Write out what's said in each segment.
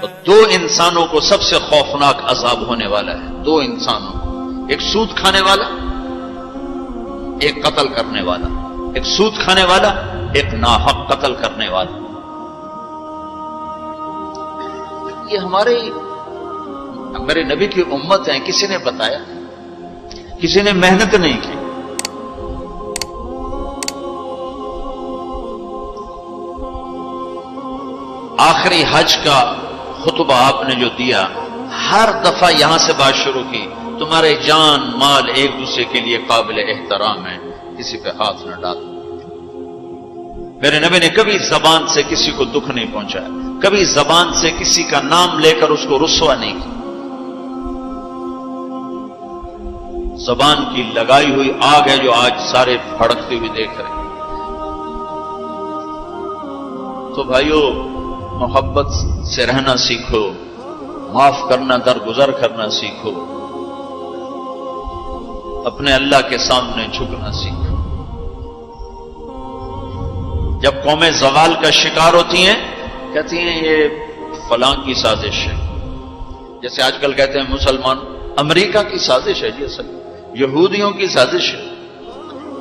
تو دو انسانوں کو سب سے خوفناک عذاب ہونے والا ہے، دو انسانوں، ایک سود کھانے والا، ایک قتل کرنے والا، ایک سود کھانے والا، ایک ناحق قتل کرنے والا۔ یہ ہمارے نبی کی امت ہیں، کسی نے بتایا؟ کسی نے محنت نہیں کی۔ آخری حج کا خطبہ آپ نے جو دیا، ہر دفعہ یہاں سے بات شروع کی، تمہارے جان مال ایک دوسرے کے لیے قابل احترام ہے، کسی پہ ہاتھ نہ ڈالو۔ میرے نبی نے کبھی زبان سے کسی کو دکھ نہیں پہنچایا، کبھی زبان سے کسی کا نام لے کر اس کو رسوا نہیں کیا۔ زبان کی لگائی ہوئی آگ ہے جو آج سارے بھڑکتے ہوئے دیکھ رہے ہیں۔ تو بھائیو، محبت سے رہنا سیکھو، معاف کرنا، درگزر کرنا سیکھو، اپنے اللہ کے سامنے جھکنا سیکھو۔ جب قومیں زوال کا شکار ہوتی ہیں، کہتی ہیں یہ فلاں کی سازش ہے، جیسے آج کل کہتے ہیں مسلمان، امریکہ کی سازش ہے جی، اصل یہودیوں کی سازش ہے۔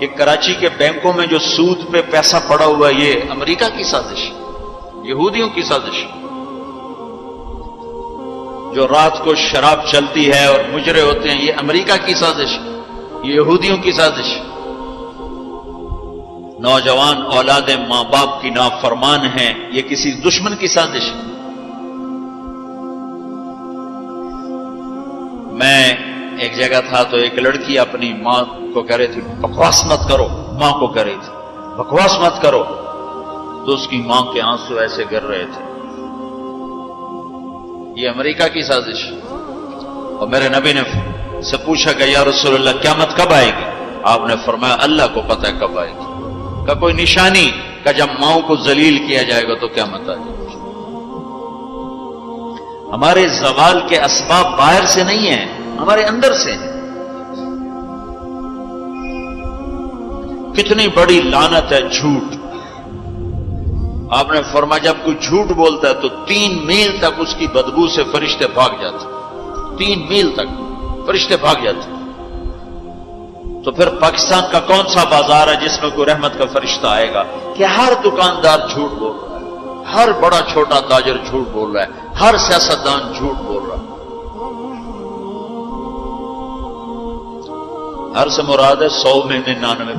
یہ کراچی کے بینکوں میں جو سود پہ پیسہ پڑا ہوا ہے، یہ امریکہ کی سازش ہے، یہودیوں کی سازش ہے۔ جو رات کو شراب چلتی ہے اور مجرے ہوتے ہیں، یہ امریکہ کی سازش ہے، یہ یہودیوں کی سازش ہے۔ نوجوان اولاد ماں باپ کی نافرمان ہیں، یہ کسی دشمن کی سازش ہے۔ میں ایک جگہ تھا تو ایک لڑکی اپنی ماں کو کہہ رہی تھی بکواس مت کرو، ماں کو کہہ رہی تھی بکواس مت کرو، تو اس کی ماں کے آنسو ایسے گر رہے تھے۔ یہ امریکہ کی سازش ہے۔ اور میرے نبی نے سے پوچھا کہ یا رسول اللہ قیامت کب آئے گی؟ آپ نے فرمایا اللہ کو پتہ ہے کب آئے گی۔ کا کوئی نشانی کہ جب ماؤں کو ذلیل کیا جائے گا تو قیامت آ جائے گی۔ ہمارے زوال کے اسباب باہر سے نہیں ہیں، ہمارے اندر سے ہیں۔ کتنی بڑی لعنت ہے جھوٹ۔ آپ نے فرمایا جب کوئی جھوٹ بولتا ہے تو 3 میل تک اس کی بدبو سے فرشتے بھاگ جاتے، 3 میل تک فرشتے بھاگ جاتے۔ تو پھر پاکستان کا کون سا بازار ہے جس میں کوئی رحمت کا فرشتہ آئے گا؟ کہ ہر دکاندار جھوٹ بول رہا ہے، ہر بڑا چھوٹا تاجر جھوٹ بول رہا ہے، ہر سیاستدان جھوٹ بول رہا ہے۔ ہر سے مراد ہے 100 میں 99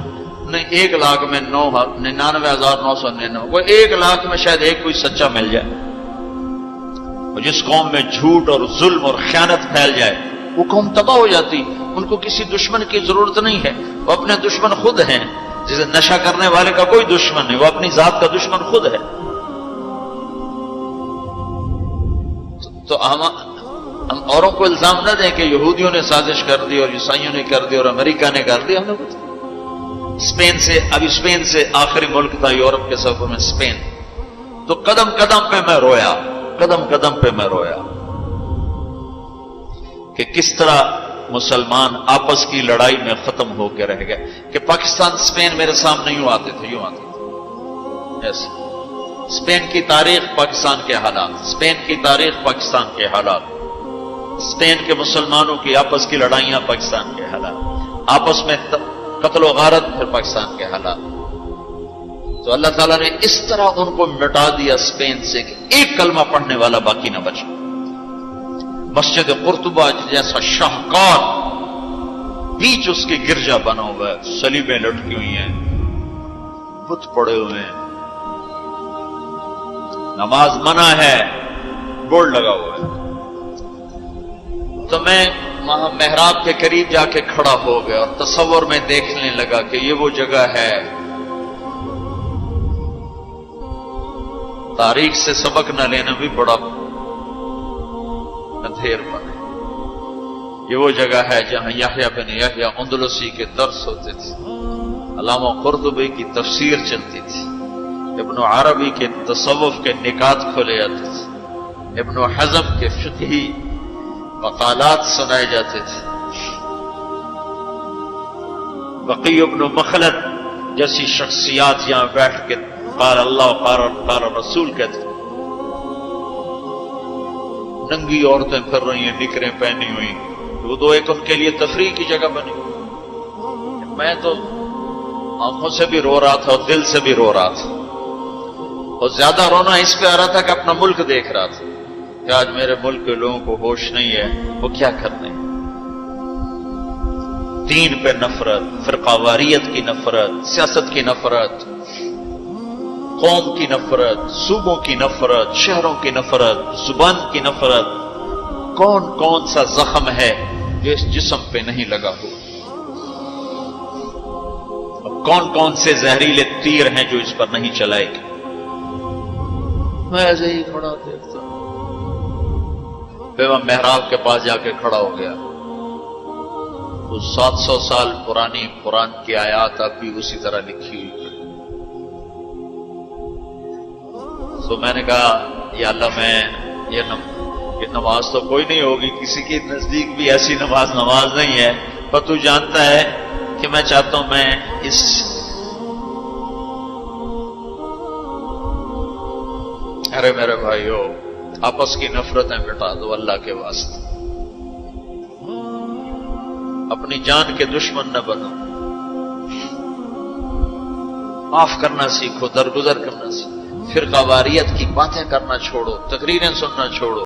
نہیں، 1 لاکھ میں 99,999، کوئی 1 لاکھ میں شاید ایک کوئی سچا مل جائے۔ اور جس قوم میں جھوٹ اور ظلم اور خیانت پھیل جائے وہ قوم تباہ ہو جاتی۔ ان کو کسی دشمن کی ضرورت نہیں ہے، وہ اپنے دشمن خود ہیں۔ جسے نشہ کرنے والے کا کوئی دشمن نہیں، وہ اپنی ذات کا دشمن خود ہے۔ تو ہم اوروں کو الزام نہ دیں کہ یہودیوں نے سازش کر دی اور عیسائیوں نے کر دی اور امریکہ نے کر دی۔ ہم نے اسپین سے آخری ملک تھا یورپ کے سفر میں اسپین، تو قدم قدم پہ میں رویا، قدم قدم پہ میں رویا کہ کس طرح مسلمان آپس کی لڑائی میں ختم ہو کے رہ گئے۔ کہ پاکستان اسپین میرے سامنے یوں آتے تھے ایسے۔ اسپین کی تاریخ، پاکستان کے حالات، اسپین کی تاریخ، پاکستان کے حالات، اسپین کے مسلمانوں کی آپس کی لڑائیاں، پاکستان کے حالات، آپس میں قتل و غارت، پھر پاکستان کے حالات۔ تو اللہ تعالیٰ نے اس طرح ان کو مٹا دیا اسپین سے کہ ایک کلمہ پڑھنے والا باقی نہ بچا۔ مسجد قرطبہ جیسا شاہکار بیچ اس کے گرجا بنا ہوا ہے، صلیبیں لٹکی ہوئی ہیں، بت پڑے ہوئے ہیں، نماز منع ہے، بورڈ لگا ہوا ہے۔ تو میں وہاں محراب کے قریب جا کے کھڑا ہو گیا اور تصور میں دیکھنے لگا کہ یہ وہ جگہ ہے تاریخ سے سبق نہ لینا بھی بڑا اندھیر پن ہے۔ یہ وہ جگہ ہے جہاں یحییٰ بن یحییٰ اندلسی کے درس ہوتے تھے، علامہ قرطبی کی تفسیر چلتی تھی، ابن عربی کے تصوف کے نکات کھولے جاتے تھے، ابن حزم کے فقہی مقالات سنائے جاتے تھے، بقی ابن مخلد جیسی شخصیات یہاں بیٹھ کے قال اللہ قال رسول کہتے تھے۔ ننگی عورتیں پھر رہی ہیں نکریں پہنی ہوئی، وہ تو ایک ان کے لیے تفریح کی جگہ بنی۔ میں تو آنکھوں سے بھی رو رہا تھا اور دل سے بھی رو رہا تھا، اور زیادہ رونا اس پہ آ رہا تھا کہ اپنا ملک دیکھ رہا تھا کہ آج میرے ملک کے لوگوں کو ہوش نہیں ہے، وہ کیا کرنے۔ دین پہ نفرت، فرقہ واریت کی نفرت، سیاست کی نفرت، قوم کی نفرت، صوبوں کی نفرت، شہروں کی نفرت، زبان کی نفرت، کون کون سا زخم ہے جو اس جسم پہ نہیں لگا ہو، کون کون سے زہریلے تیر ہیں جو اس پر نہیں چلائے گے۔ میں ایسے ہی کھڑا دیکھتا، پھر میں محراب کے پاس جا کے کھڑا ہو گیا، تو 700 سال پرانی قرآن کی آیات اب بھی اسی طرح لکھی ہوئی۔ تو میں نے کہا یا اللہ، میں یہ نماز تو کوئی نہیں ہوگی، کسی کے نزدیک بھی ایسی نماز نہیں ہے، پر تو جانتا ہے کہ میں چاہتا ہوں میں اس ارے میرے بھائیو، آپس کی نفرتیں مٹا دو اللہ کے واسطے، اپنی جان کے دشمن نہ بنو، معاف کرنا سیکھو، درگزر کرنا سیکھو، فرقہ واریت کی باتیں کرنا چھوڑو، تقریریں سننا چھوڑو۔